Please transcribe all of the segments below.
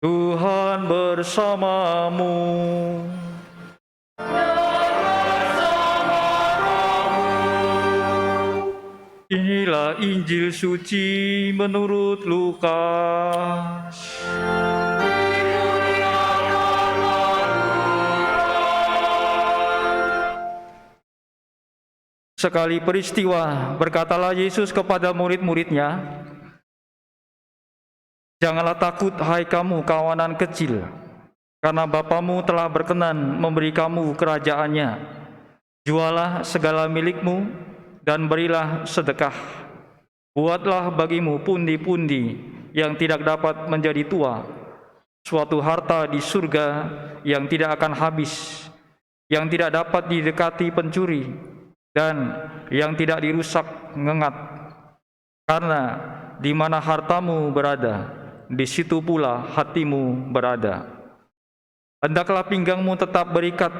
Tuhan bersamamu. Inilah Injil suci menurut Lukas. Sekali peristiwa, berkatalah Yesus kepada murid-muridnya, "Janganlah takut, hai kamu kawanan kecil, karena Bapamu telah berkenan memberi kamu kerajaannya. Jualah segala milikmu dan berilah sedekah. Buatlah bagimu pundi-pundi yang tidak dapat menjadi tua, suatu harta di surga yang tidak akan habis, yang tidak dapat didekati pencuri, dan yang tidak dirusak ngengat. Karena di mana hartamu berada, di situ pula hatimu berada. Hendaklah pinggangmu tetap berikat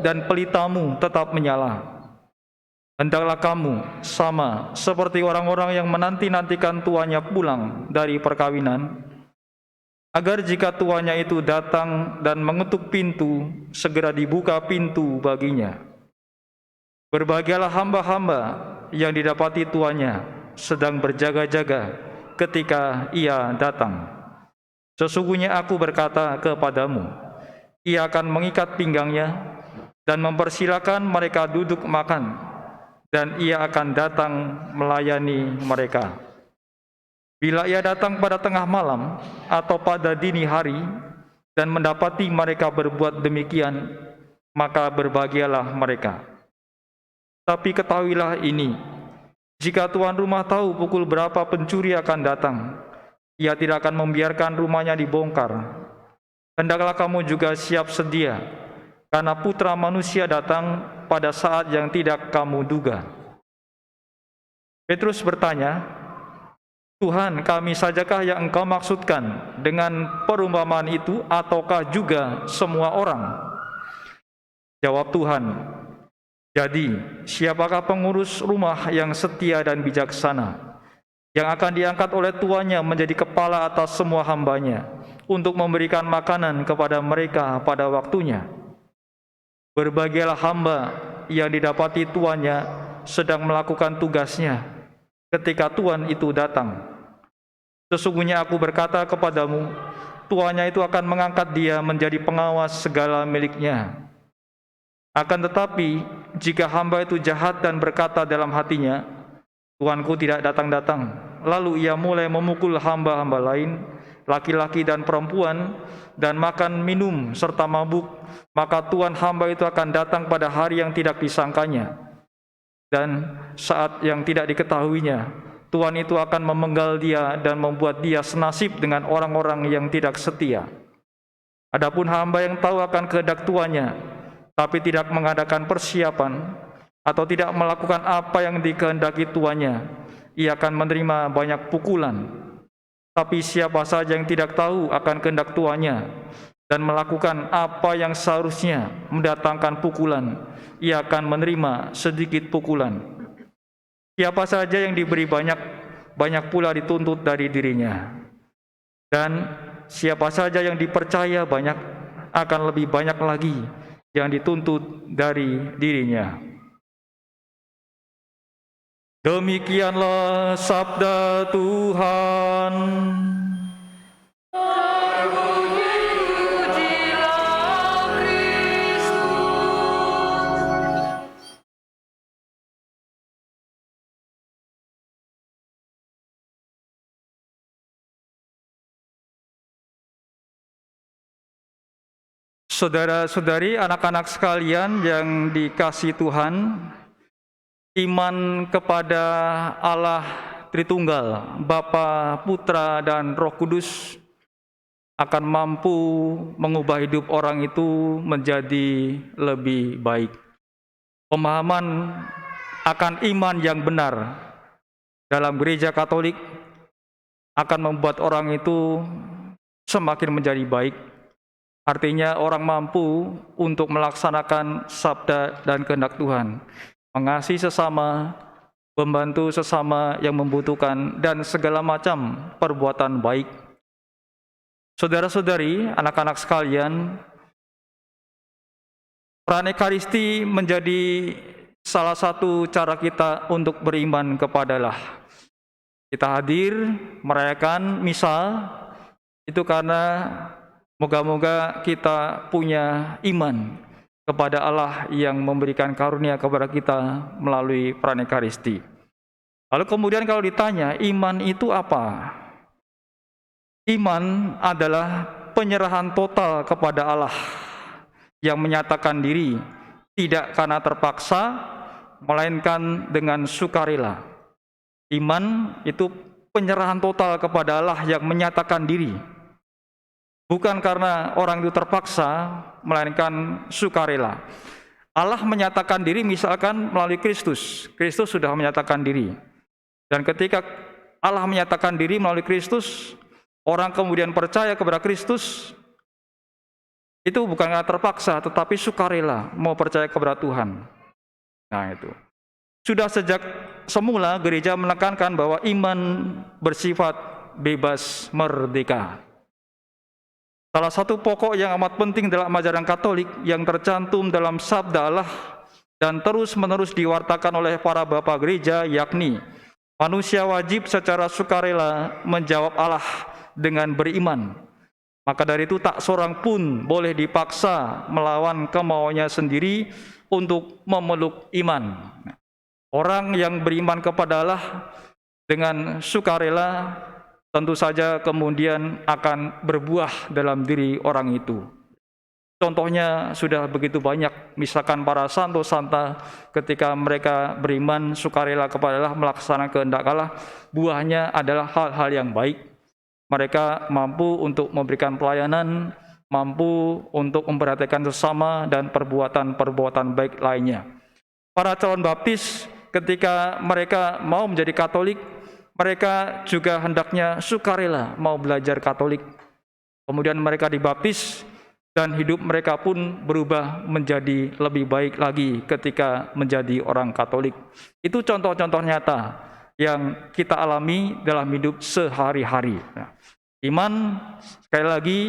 dan pelitamu tetap menyala. Hendaklah kamu sama seperti orang-orang yang menanti-nantikan tuannya pulang dari perkawinan, agar jika tuannya itu datang dan mengetuk pintu, segera dibuka pintu baginya. Berbahagialah hamba-hamba yang didapati tuannya sedang berjaga-jaga ketika ia datang. Sesungguhnya aku berkata kepadamu, ia akan mengikat pinggangnya dan mempersilakan mereka duduk makan, dan ia akan datang melayani mereka. Bila ia datang pada tengah malam atau pada dini hari dan mendapati mereka berbuat demikian, maka berbahagialah mereka. Tapi ketahuilah ini, jika tuan rumah tahu pukul berapa pencuri akan datang, ia tidak akan membiarkan rumahnya dibongkar. Hendaklah kamu juga siap sedia, karena Putra Manusia datang pada saat yang tidak kamu duga." Petrus bertanya, "Tuhan, kami sajakah yang Engkau maksudkan dengan perumpamaan itu, ataukah juga semua orang?" Jawab Tuhan, "Jadi, siapakah pengurus rumah yang setia dan bijaksana, yang akan diangkat oleh tuannya menjadi kepala atas semua hambanya, untuk memberikan makanan kepada mereka pada waktunya? Berbahagialah hamba yang didapati tuannya sedang melakukan tugasnya ketika tuan itu datang. Sesungguhnya aku berkata kepadamu, tuannya itu akan mengangkat dia menjadi pengawas segala miliknya. Akan tetapi, jika hamba itu jahat dan berkata dalam hatinya, tuanku tidak datang-datang, lalu ia mulai memukul hamba-hamba lain, laki-laki dan perempuan, dan makan minum serta mabuk, maka tuan hamba itu akan datang pada hari yang tidak disangkanya, dan saat yang tidak diketahuinya, tuan itu akan memenggal dia dan membuat dia senasib dengan orang-orang yang tidak setia. Adapun hamba yang tahu akan kehendak tuannya, tapi tidak mengadakan persiapan atau tidak melakukan apa yang dikehendaki tuannya, ia akan menerima banyak pukulan. Tapi siapa saja yang tidak tahu akan kehendak tuannya dan melakukan apa yang seharusnya mendatangkan pukulan, ia akan menerima sedikit pukulan. Siapa saja yang diberi banyak, banyak pula dituntut dari dirinya. Dan siapa saja yang dipercaya banyak, akan lebih banyak lagi yang dituntut dari dirinya." Demikianlah sabda Tuhan. Saudara-saudari, anak-anak sekalian yang dikasihi Tuhan, iman kepada Allah Tritunggal, Bapa, Putra, dan Roh Kudus akan mampu mengubah hidup orang itu menjadi lebih baik. Pemahaman akan iman yang benar dalam gereja Katolik akan membuat orang itu semakin menjadi baik. Artinya orang mampu untuk melaksanakan sabda dan kehendak Tuhan, mengasihi sesama, membantu sesama yang membutuhkan, dan segala macam perbuatan baik. Saudara-saudari, anak-anak sekalian, peran Ekaristi menjadi salah satu cara kita untuk beriman kepada Allah. Kita hadir merayakan misa itu karena moga-moga kita punya iman kepada Allah yang memberikan karunia kepada kita melalui peran Ekaristi. Lalu kemudian kalau ditanya, iman itu apa? Iman adalah penyerahan total kepada Allah yang menyatakan diri tidak karena terpaksa, melainkan dengan sukarela. Iman itu penyerahan total kepada Allah yang menyatakan diri. Bukan karena orang itu terpaksa, melainkan sukarela. Allah menyatakan diri misalkan melalui Kristus. Kristus sudah menyatakan diri. Dan ketika Allah menyatakan diri melalui Kristus, orang kemudian percaya kepada Kristus, itu bukan karena terpaksa, tetapi sukarela mau percaya kepada Tuhan. Nah itu. Sudah sejak semula gereja menekankan bahwa iman bersifat bebas merdeka. Salah satu pokok yang amat penting dalam ajaran Katolik yang tercantum dalam sabda Allah dan terus-menerus diwartakan oleh para bapak gereja, yakni manusia wajib secara sukarela menjawab Allah dengan beriman. Maka dari itu tak seorang pun boleh dipaksa melawan kemauannya sendiri untuk memeluk iman. Orang yang beriman kepada Allah dengan sukarela tentu saja kemudian akan berbuah dalam diri orang itu. Contohnya sudah begitu banyak, misalkan para santo santa ketika mereka beriman sukarela kepada Allah, melaksanakan kehendak Allah, buahnya adalah hal-hal yang baik. Mereka mampu untuk memberikan pelayanan, mampu untuk memperhatikan sesama dan perbuatan-perbuatan baik lainnya. Para calon baptis ketika mereka mau menjadi Katolik, mereka juga hendaknya sukarela mau belajar Katolik. Kemudian mereka dibaptis dan hidup mereka pun berubah menjadi lebih baik lagi ketika menjadi orang Katolik. Itu contoh-contoh nyata yang kita alami dalam hidup sehari-hari. Nah, iman, sekali lagi,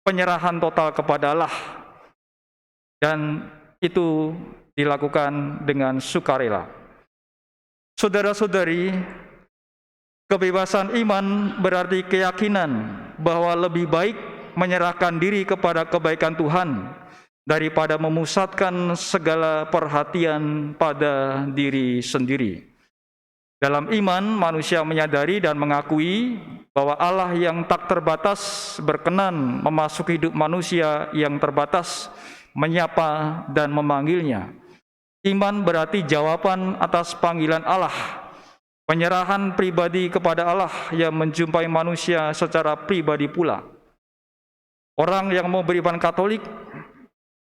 penyerahan total kepada Allah, dan itu dilakukan dengan sukarela. Saudara-saudari, kebebasan iman berarti keyakinan bahwa lebih baik menyerahkan diri kepada kebaikan Tuhan daripada memusatkan segala perhatian pada diri sendiri. Dalam iman, manusia menyadari dan mengakui bahwa Allah yang tak terbatas berkenan memasuki hidup manusia yang terbatas, menyapa dan memanggilnya. Iman berarti jawaban atas panggilan Allah, penyerahan pribadi kepada Allah yang menjumpai manusia secara pribadi pula. Orang yang mau beriman Katolik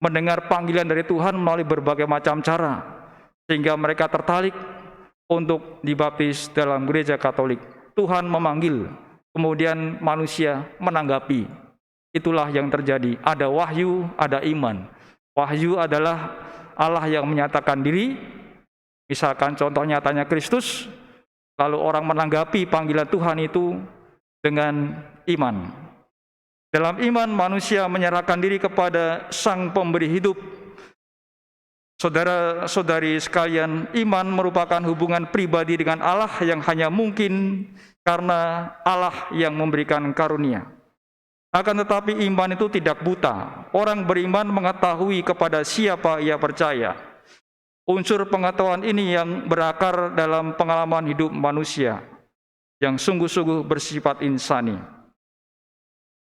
mendengar panggilan dari Tuhan melalui berbagai macam cara, sehingga mereka tertarik untuk dibaptis dalam gereja Katolik. Tuhan memanggil, kemudian manusia menanggapi. Itulah yang terjadi. Ada wahyu, ada iman. Wahyu adalah Allah yang menyatakan diri, misalkan contoh nyatanya Kristus, lalu orang menanggapi panggilan Tuhan itu dengan iman. Dalam iman, manusia menyerahkan diri kepada Sang Pemberi hidup. Saudara-saudari sekalian, iman merupakan hubungan pribadi dengan Allah yang hanya mungkin karena Allah yang memberikan karunia. Akan tetapi iman itu tidak buta. Orang beriman mengetahui kepada siapa ia percaya. Unsur pengetahuan ini yang berakar dalam pengalaman hidup manusia yang sungguh-sungguh bersifat insani.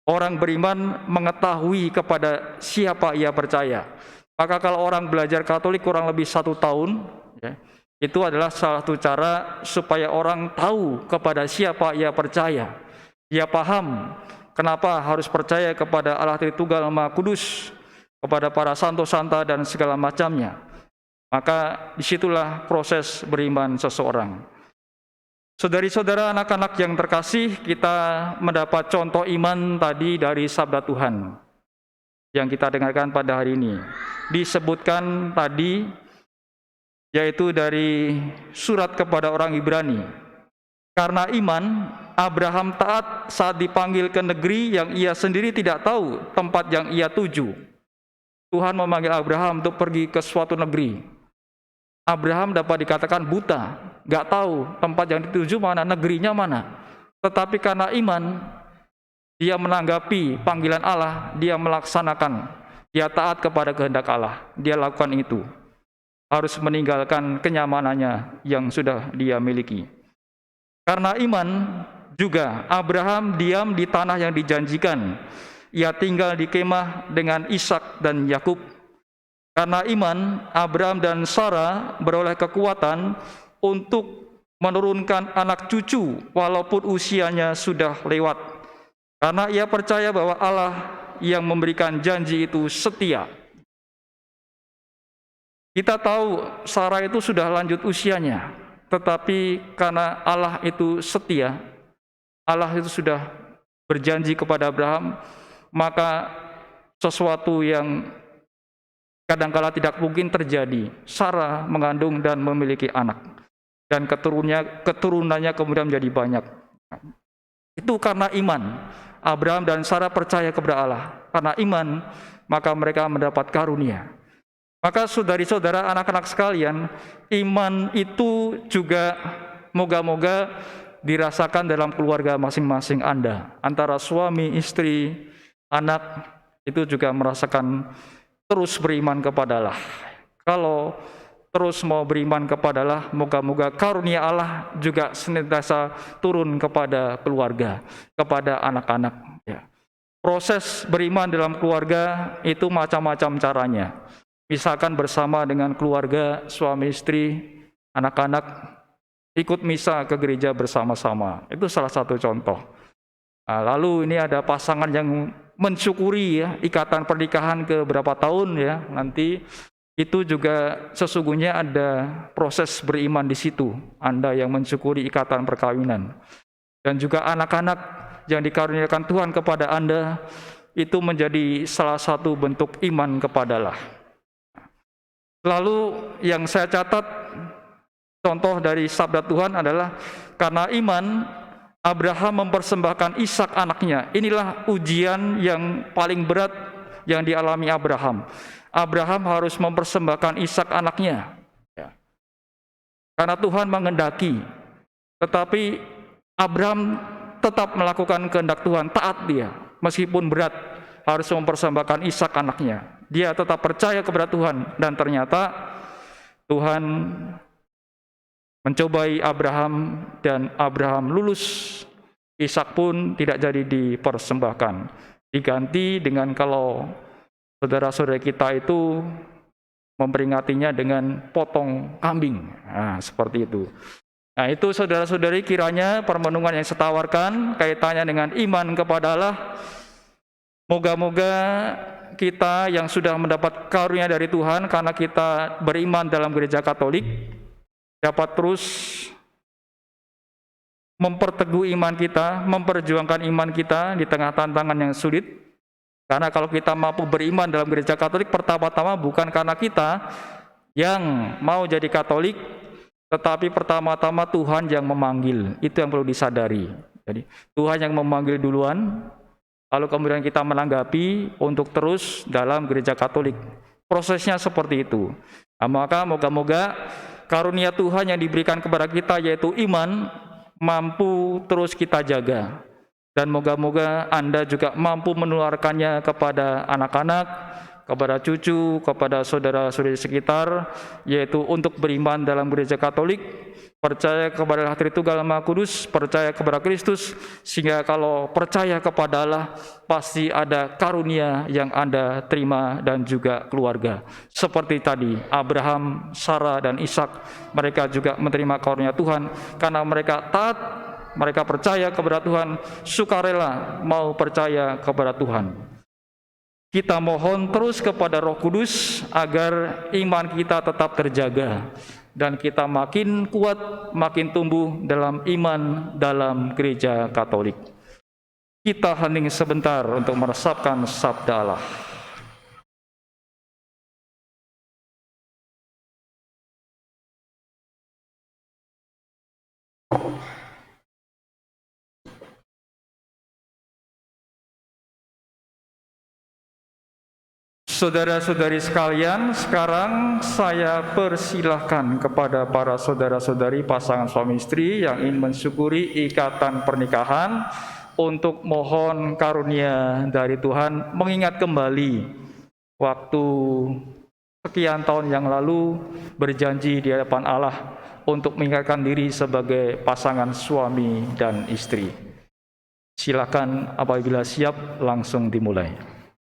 Orang beriman mengetahui kepada siapa ia percaya. Maka kalau orang belajar Katolik kurang lebih 1 tahun, itu adalah salah satu cara supaya orang tahu kepada siapa ia percaya. Ia paham kenapa harus percaya kepada Allah Tritunggal Maha Kudus, kepada para santo santa dan segala macamnya. Maka disitulah proses beriman seseorang. Saudari-saudara, anak-anak yang terkasih, kita mendapat contoh iman tadi dari sabda Tuhan yang kita dengarkan pada hari ini. Disebutkan tadi, yaitu dari surat kepada orang Ibrani. Karena iman, Abraham taat saat dipanggil ke negeri yang ia sendiri tidak tahu tempat yang ia tuju. Tuhan memanggil Abraham untuk pergi ke suatu negeri. Abraham dapat dikatakan buta, gak tahu tempat yang dituju mana, negerinya mana. Tetapi karena iman, dia menanggapi panggilan Allah, dia melaksanakan, dia taat kepada kehendak Allah, dia lakukan itu. Harus meninggalkan kenyamanannya yang sudah dia miliki. Karena iman juga Abraham diam di tanah yang dijanjikan. Ia tinggal di kemah dengan Ishak dan Yakub. Karena iman, Abraham dan Sarah beroleh kekuatan untuk menurunkan anak cucu walaupun usianya sudah lewat. Karena ia percaya bahwa Allah yang memberikan janji itu setia. Kita tahu Sarah itu sudah lanjut usianya, tetapi karena Allah itu setia, Allah itu sudah berjanji kepada Abraham, maka sesuatu yang kadangkala tidak mungkin terjadi. Sarah mengandung dan memiliki anak, dan keturunannya kemudian menjadi banyak. Itu karena iman. Abraham dan Sarah percaya kepada Allah. Karena iman, maka mereka mendapat karunia. Maka saudari-saudara, anak-anak sekalian, iman itu juga moga-moga dirasakan dalam keluarga masing-masing Anda. Antara suami, istri, anak, itu juga merasakan terus beriman kepada Allah. Kalau terus mau beriman kepada Allah, moga-moga karunia Allah juga senantiasa turun kepada keluarga, kepada anak-anak. Ya. Proses beriman dalam keluarga itu macam-macam caranya. Misalkan bersama dengan keluarga, suami istri, anak-anak, ikut misa ke gereja bersama-sama. Itu salah satu contoh. Nah, lalu ini ada pasangan yang mensyukuri ya, ikatan pernikahan ke berapa tahun ya, nanti itu juga sesungguhnya ada proses beriman di situ. Anda yang mensyukuri ikatan perkawinan. Dan juga anak-anak yang dikaruniakan Tuhan kepada Anda, itu menjadi salah satu bentuk iman kepada Allah. Lalu yang saya catat contoh dari sabda Tuhan adalah karena iman Abraham mempersembahkan Ishak anaknya. Inilah ujian yang paling berat yang dialami Abraham. Abraham harus mempersembahkan Ishak anaknya. Karena Tuhan menghendaki. Tetapi Abraham tetap melakukan kehendak Tuhan, taat dia. Meskipun berat, harus mempersembahkan Ishak anaknya. Dia tetap percaya kepada Tuhan, dan ternyata Tuhan mencobai Abraham dan Abraham lulus. Ishak pun tidak jadi dipersembahkan. Diganti dengan kalau saudara-saudara kita itu memperingatinya dengan potong kambing. Nah, seperti itu. Nah, itu saudara-saudari kiranya permenungan yang saya tawarkan kaitannya dengan iman kepada Allah. Moga-moga kita yang sudah mendapat karunia dari Tuhan karena kita beriman dalam gereja Katolik dapat terus memperteguh iman kita, memperjuangkan iman kita di tengah tantangan yang sulit. Karena kalau kita mampu beriman dalam gereja Katolik, pertama-tama bukan karena kita yang mau jadi Katolik, tetapi pertama-tama Tuhan yang memanggil. Itu yang perlu disadari. Jadi Tuhan yang memanggil duluan, lalu kemudian kita menanggapi untuk terus dalam gereja Katolik. Prosesnya seperti itu. Nah, maka moga-moga karunia Tuhan yang diberikan kepada kita yaitu iman, mampu terus kita jaga. Dan moga-moga Anda juga mampu menularkannya kepada anak-anak, kepada cucu, kepada saudara-saudari sekitar, yaitu untuk beriman dalam gereja Katolik, percaya kepada Allah Tritunggal Maha Kudus, percaya kepada Kristus, sehingga kalau percaya kepada Allah, pasti ada karunia yang Anda terima dan juga keluarga. Seperti tadi, Abraham, Sarah, dan Ishak, mereka juga menerima karunia Tuhan, karena mereka taat, mereka percaya kepada Tuhan, sukarela mau percaya kepada Tuhan. Kita mohon terus kepada Roh Kudus agar iman kita tetap terjaga dan kita makin kuat, makin tumbuh dalam iman dalam gereja Katolik. Kita hening sebentar untuk meresapkan sabda Allah. Saudara-saudari sekalian, sekarang saya persilahkan kepada para saudara-saudari pasangan suami istri yang ingin mensyukuri ikatan pernikahan untuk mohon karunia dari Tuhan, mengingat kembali waktu sekian tahun yang lalu berjanji di hadapan Allah untuk mengingatkan diri sebagai pasangan suami dan istri. Silakan apabila siap langsung dimulai.